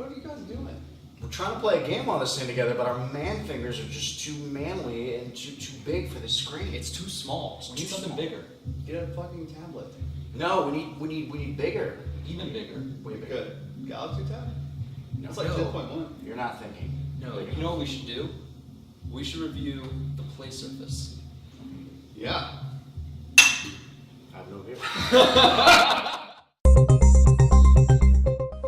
What are you guys doing? We're trying to play a game on this thing together, but our man fingers are just too manly and too big for the screen. It's too small. We need something bigger. Get a fucking tablet. No, we need bigger. Even bigger. Way bigger. Good. Galaxy Tab? No. It's like 10.1. You're not thinking. No, you know what we should do? We should review the play surface. Yeah. I have no idea.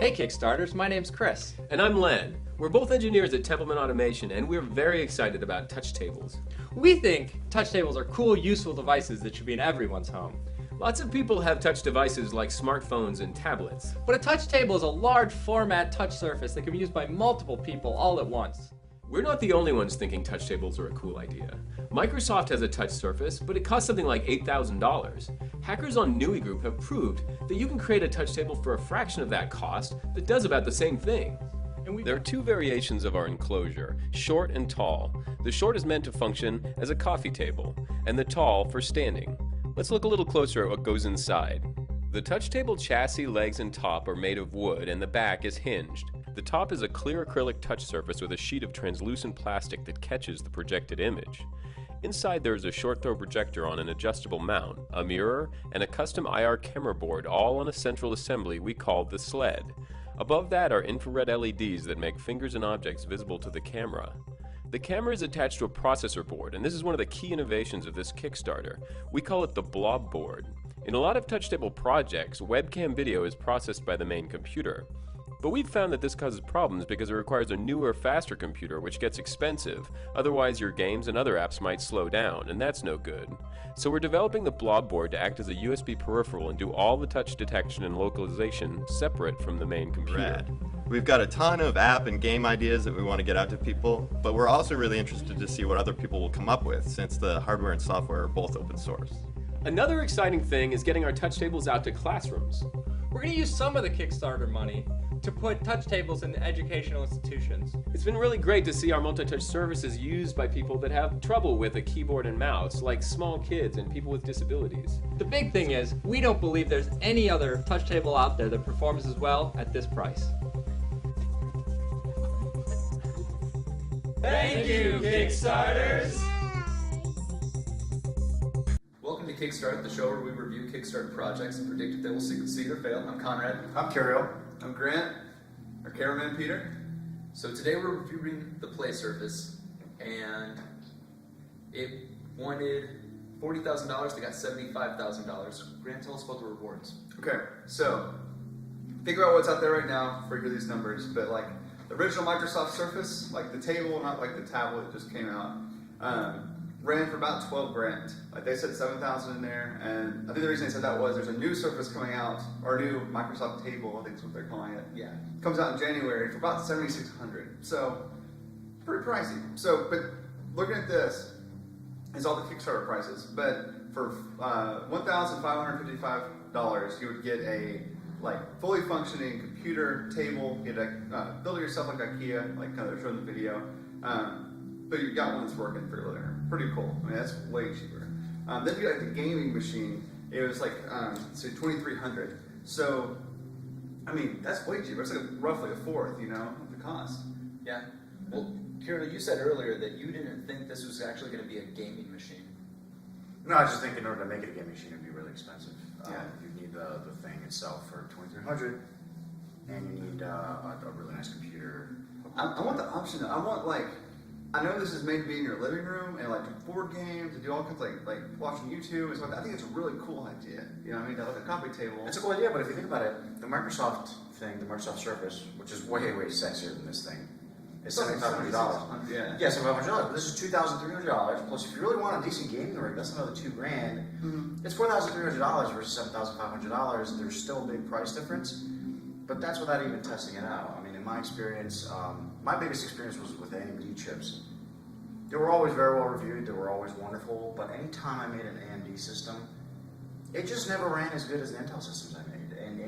Hey Kickstarters, my name's Chris. And I'm Len. We're both engineers at Templeman Automation, and we're very excited about touch tables. We think touch tables are cool, useful devices that should be in everyone's home. Lots of people have touch devices like smartphones and tablets. But a touch table is a large format touch surface that can be used by multiple people all at once. We're not the only ones thinking touch tables are a cool idea. Microsoft has a touch surface, but it costs something like $8,000. Hackers on Nui Group have proved that you can create a touch table for a fraction of that cost that does about the same thing. There are two variations of our enclosure, short and tall. The short is meant to function as a coffee table, and the tall for standing. Let's look a little closer at what goes inside. The touch table chassis, legs, and top are made of wood, and the back is hinged. The top is a clear acrylic touch surface with a sheet of translucent plastic that catches the projected image. Inside there is a short-throw projector on an adjustable mount, a mirror, and a custom IR camera board, all on a central assembly we call the sled. Above that are infrared LEDs that make fingers and objects visible to the camera. The camera is attached to a processor board, and this is one of the key innovations of this Kickstarter. We call it the blob board. In a lot of touch table projects, webcam video is processed by the main computer. But we've found that this causes problems because it requires a newer, faster computer, which gets expensive. Otherwise, your games and other apps might slow down, and that's no good. So we're developing the blob board to act as a USB peripheral and do all the touch detection and localization separate from the main computer. Rad. We've got a ton of app and game ideas that we want to get out to people, but we're also really interested to see what other people will come up with, since the hardware and software are both open source. Another exciting thing is getting our touch tables out to classrooms. We're going to use some of the Kickstarter money to put touch tables in educational institutions. It's been really great to see our multi-touch services used by people that have trouble with a keyboard and mouse, like small kids and people with disabilities. The big thing is, we don't believe there's any other touch table out there that performs as well at this price. Thank you, Kickstarters! Welcome to Kickstart, the show where we review Kickstarter projects and predict if they will succeed or fail. I'm Conrad. I'm Curiel. I'm Grant. Our cameraman, Peter. So today we're reviewing the play surface, and it wanted $40,000. They got $75,000. Grant, tell us about the rewards. Okay, so think about what's out there right now for these numbers, but like the original Microsoft Surface, like the table, not like the tablet that just came out, ran for about 12 grand. Like they said 7,000 in there, and I think the reason they said that was there's a new Surface coming out, or a new Microsoft table, I think is what they're calling it. Yeah. Comes out in January for about 7,600. So pretty pricey. So, but looking at this, is all the Kickstarter prices. But for $1,555, you would get a like fully functioning computer table. Get a build it yourself like IKEA, like kind of showing the video. But you got one that's working for your living room. Pretty cool. I mean, that's way cheaper. Then you got like the gaming machine. It was like say $2,300. So, I mean, that's way cheaper. It's like roughly a fourth, you know, of the cost. Yeah. Well, Kira, you said earlier that you didn't think this was actually going to be a gaming machine. No, I just think in order to make it a game machine, it'd be really expensive. You need the thing itself for $2,300, and you need a really nice computer. I want the option. I want like, I know this is made to be in your living room and like do board games and do all kinds of like watching YouTube and stuff. I think it's a really cool idea. You know what I mean? Like a coffee table. It's a cool idea, but if you think about it, the Microsoft thing, the Microsoft Surface, which is way sexier than this thing, is $7,500. Yeah. Yeah, $7,500. This is $2,300. Plus, if you really want a decent gaming rig, that's another $2,000. Mm-hmm. It's $4,300 versus $7,500. There's still a big price difference, but that's without even testing it out. I mean, in my experience, my biggest experience was with AMD chips. They were always very well reviewed. They were always wonderful. But anytime I made an AMD system, it just never ran as good as the Intel systems I made, and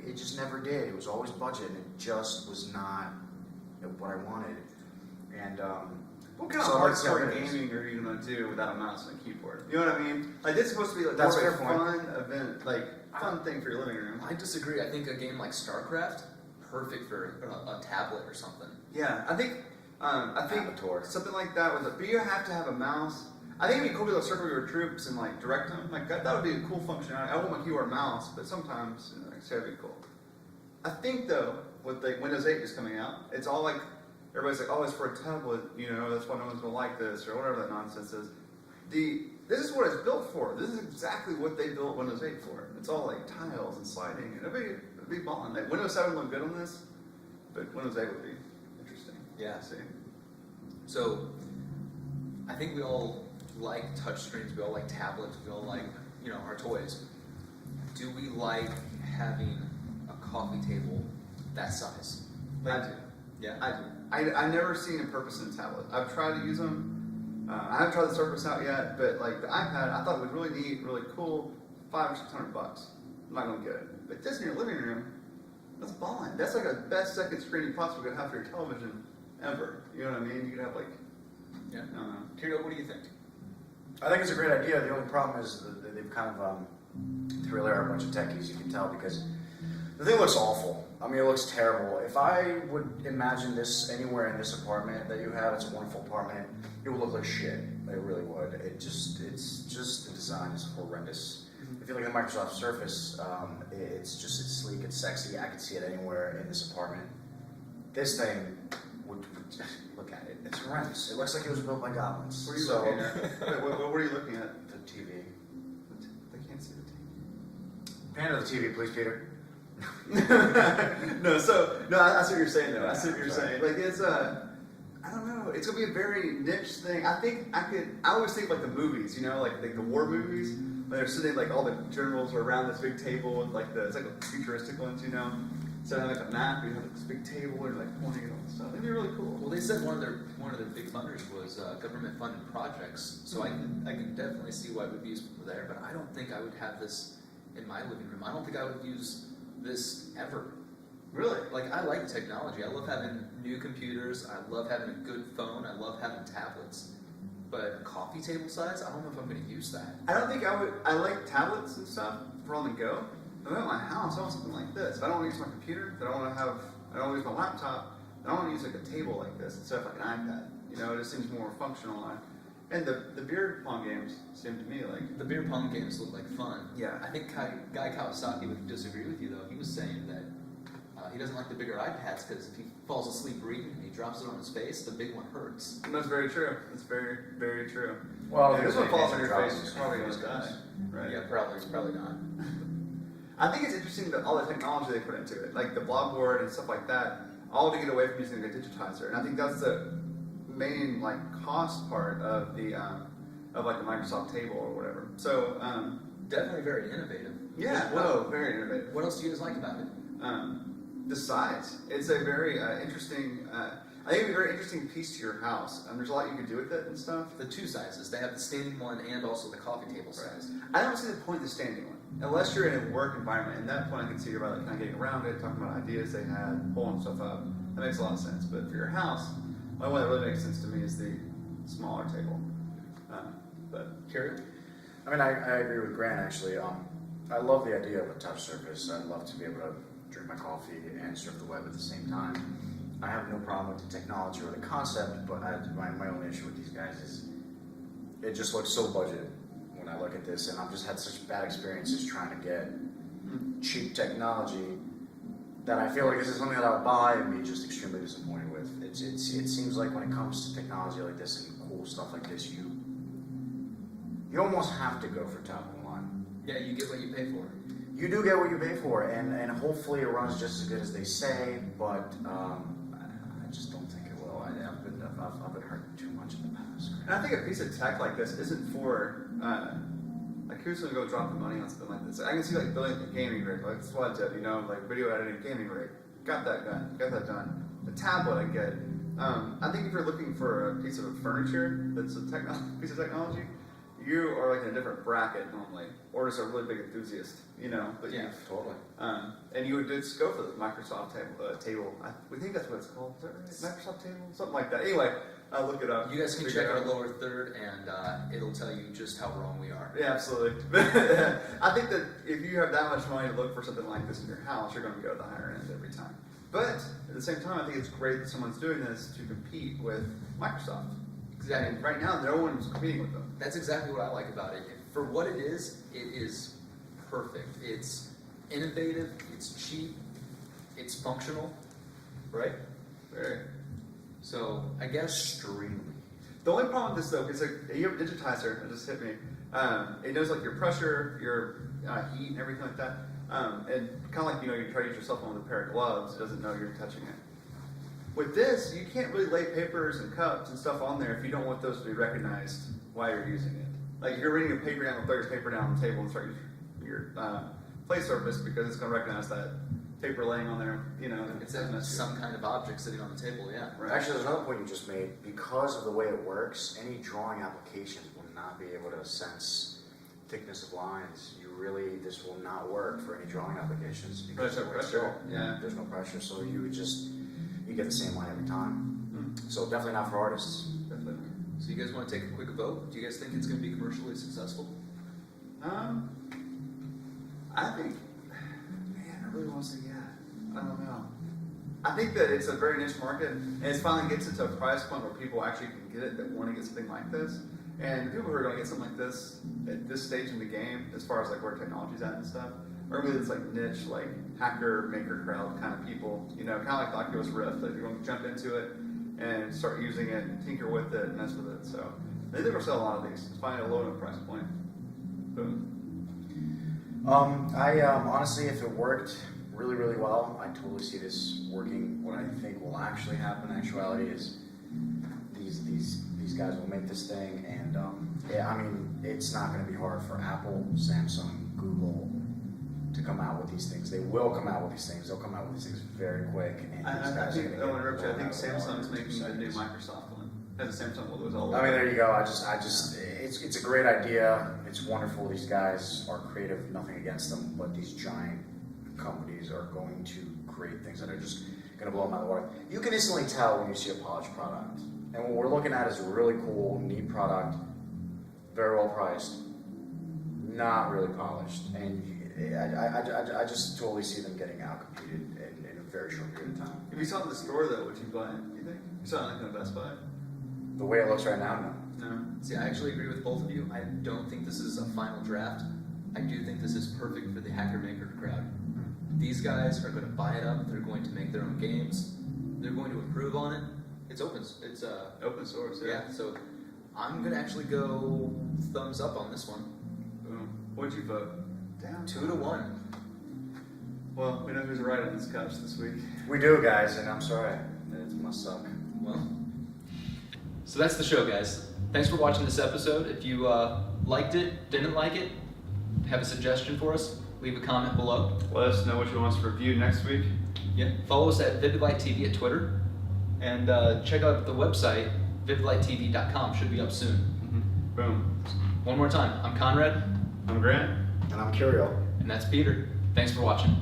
it just never did. It was always budget, and it just was not what I wanted. And what kind of hardcore gaming are you gonna do without a mouse and a keyboard? You know what I mean? Like this is supposed to be like That's more of a fun event, like fun thing for your living room. I disagree. I think a game like StarCraft perfect for a tablet or something. Yeah, I think Avatar. something like that with but you have to have a mouse. I think it'd be cool to circle your troops and like direct them. Like that would be a cool functionality. I want my keyboard mouse, but sometimes that'd be cool. I think though, with the Windows 8 is coming out, it's all like everybody's like, oh, it's for a tablet, that's why no one's gonna like this or whatever that nonsense is. This is what it's built for. This is exactly what they built Windows 8 for. It's all like tiles and sliding, and it'd be balling. Like Windows 7 looked good on this, but Windows 8 would be interesting. Yeah. To see. So, I think we all like touchscreens, we all like tablets, we all like, our toys. Do we like having a coffee table that size? I do. Yeah? I do. I never seen a purpose in a tablet. I've tried to use them. I haven't tried the Surface out yet, but like the iPad, I thought it was really neat, really cool. $500 or $600. I'm not gonna get it. But this in your living room, that's balling. That's like a best second screen you possibly could have for your television ever. You know what I mean? You could have like, Yeah. I don't know. Kirill, what do you think? I think it's a great idea. The only problem is that they've kind of they really are a bunch of techies. You can tell because the thing looks awful. I mean, it looks terrible. If I would imagine this anywhere in this apartment that you have, it's a wonderful apartment. It would look like shit. It really would. It's just the design is horrendous. If you look at the Microsoft Surface, it's sleek, it's sexy. I could see it anywhere in this apartment. This thing would look at it. It's horrendous. It looks like it was built by goblins. What are you looking at? Wait, what are you looking at? The TV. They can't see the TV. Pan to the TV, please, Peter. No, I see what you're saying though. I see what you're Sorry. saying. Like it's I don't know. It's gonna be a very niche thing. I always think like the movies, like the war movies. When they're sitting, like all the generals are around this big table with like it's like a futuristic ones, So like a map, you have like this big table and like pointing at all this stuff. It'd be really cool. Well, they said one of their big funders was government funded projects, so I can definitely see why it would be useful there. But I don't think I would have this in my living room. I don't think I would use this ever. Really? Like, I like technology. I love having new computers. I love having a good phone. I love having tablets. But a coffee table size, I don't know if I'm going to use that. I don't think I would. I like tablets and stuff for on the go. But at my house, I want something like this. If I don't want to use my computer, I don't want to use my laptop, I don't want to use like a table like this instead of like an iPad. It just seems more functional. And the beer pong games seem to me like The beer pong games look like fun. Yeah. I think Guy Kawasaki would disagree with you, though. He was saying that he doesn't like the bigger iPads because if he falls asleep reading and he drops it on his face, the big one hurts. And that's very true. That's very, very true. Well, if this one falls on your drops, face, it's probably going to die. Right. Yeah, probably not. I think it's interesting that all the technology they put into it, like the blob board and stuff like that, all to get away from using a digitizer. And I think that's the main like cost part of the like the Microsoft table or whatever. So Definitely very innovative. yeah, very innovative. What else do you guys like about it? The size. It's a very interesting. I think it'd be a very interesting piece to your house. There's a lot you could do with it and stuff. The two sizes. They have the standing one and also the coffee table size. I don't see the point of the standing one. Unless you're in a work environment, and that point I can see about like kind of getting around it, talking about ideas they had, pulling stuff up. That makes a lot of sense. But for your house, the only one that really makes sense to me is the smaller table. But Carrie? I mean, I agree with Grant, actually. I love the idea of a touch surface. I'd love to be able to drink my coffee and surf the web at the same time. I have no problem with the technology or the concept, but my only issue with these guys is it just looks so budgeted when I look at this, and I've just had such bad experiences trying to get cheap technology that I feel like this is something that I'll buy and be just extremely disappointed with. It seems like when it comes to technology like this and cool stuff like this, you almost have to go for top of the line. Yeah, you get what you pay for. You do get what you pay for, and hopefully it runs just as good as they say, but I just don't think it will. I've been hurt too much in the past. and I think a piece of tech like this isn't for like who's gonna go drop the money on something like this. I can see like building a gaming rig, like SWAT tip, like video editing gaming rig. Got that done. The tablet I get. I think if you're looking for a piece of furniture that's a piece of technology, you are like in a different bracket normally, or just a really big enthusiast, But Yeah, Totally. and you would just go for the Microsoft table. We think that's what it's called. Is that right? Microsoft table, something like that. Anyway, I'll look it up. You guys can Figure check it our out. lower third, and it'll tell you just how wrong we are. Yeah, absolutely. I think that if you have that much money to look for something like this in your house, you're going to go to the higher end every time. But at the same time, I think it's great that someone's doing this to compete with Microsoft. Exactly. And right now, no one's competing with them. That's exactly what I like about it. For what it is perfect. It's innovative, it's cheap, it's functional, right? Very. So I guess Extremely. The only problem with this though, is like you have a digitizer. It just hit me. It knows like your pressure, your heat, and everything like that. And kind of like you try to use your cell phone with a pair of gloves. It doesn't know you're touching it. With this, you can't really lay papers and cups and stuff on there if you don't want those to be recognized while you're using it. Like if you're reading a paper down, throw your paper down on the table and start your play surface because it's going to recognize that paper laying on there. it's some kind of object sitting on the table, yeah. Right. Actually, there's another point you just made. Because of the way it works, any drawing applications will not be able to sense thickness of lines. This will not work for any drawing applications because There's no it's pressure, still- yeah. There's no pressure, so you get the same line every time. So definitely not for artists. Definitely. So you guys want to take a quick vote? Do you guys think it's going to be commercially successful? I think, man, I really want to say yeah. I don't know. I think that it's a very niche market, and it finally gets it to a price point where people actually can get it that want to get something like this. And the people who are going to get something like this at this stage in the game, as far as like where technology's at and stuff, are really this like niche, like hacker maker crowd kind of people. Kind of like the Oculus Rift. That you're going to jump into it and start using it, and tinker with it, and mess with it. So they think we'll sell a lot of these. It's finally a low enough price point. Boom. I honestly, if it worked really, really well, I totally see this working. What I think will actually happen in actuality is these guys will make this thing, and I mean, it's not going to be hard for Apple, Samsung, Google to come out with these things. They will come out with these things. They'll come out with these things very quick. And I these guys are think, gonna get I think rolled out Samsung's with making the new seconds. Microsoft one. Has a Samsung logos all over. I mean, there you go. It's a great idea. It's wonderful. These guys are creative. Nothing against them, but these giant companies are going to create things that are just going to blow them out of the water. You can instantly tell when you see a polished product. And what we're looking at is a really cool, neat product, very well priced, not really polished. And I just totally see them getting outcompeted in a very short period of time. If you saw it in the store though, would you buy it? You think? You saw it like in a Best Buy? The way it looks right now, no. No. See, I actually agree with both of you. I don't think this is a final draft. I do think this is perfect for the hacker maker crowd. These guys are going to buy it up. They're going to make their own games. They're going to improve on it. It's open. It's Open source. yeah. So I'm going to actually go thumbs up on this one. Boom. What'd you vote? Down. 2-1. Well, we know who's right on this couch this week. We do, guys, and I'm sorry. It must suck. Well, so that's the show, guys. Thanks for watching this episode. If you liked it, didn't like it, have a suggestion for us, leave a comment below. Let us know what you want us to review next week. Yeah. Follow us at VividLight TV at Twitter, and check out the website vividlighttv.com. Should be up soon. Boom. One more time. I'm Conrad, I'm Grant. And I'm Curiel. and that's Peter. Thanks for watching.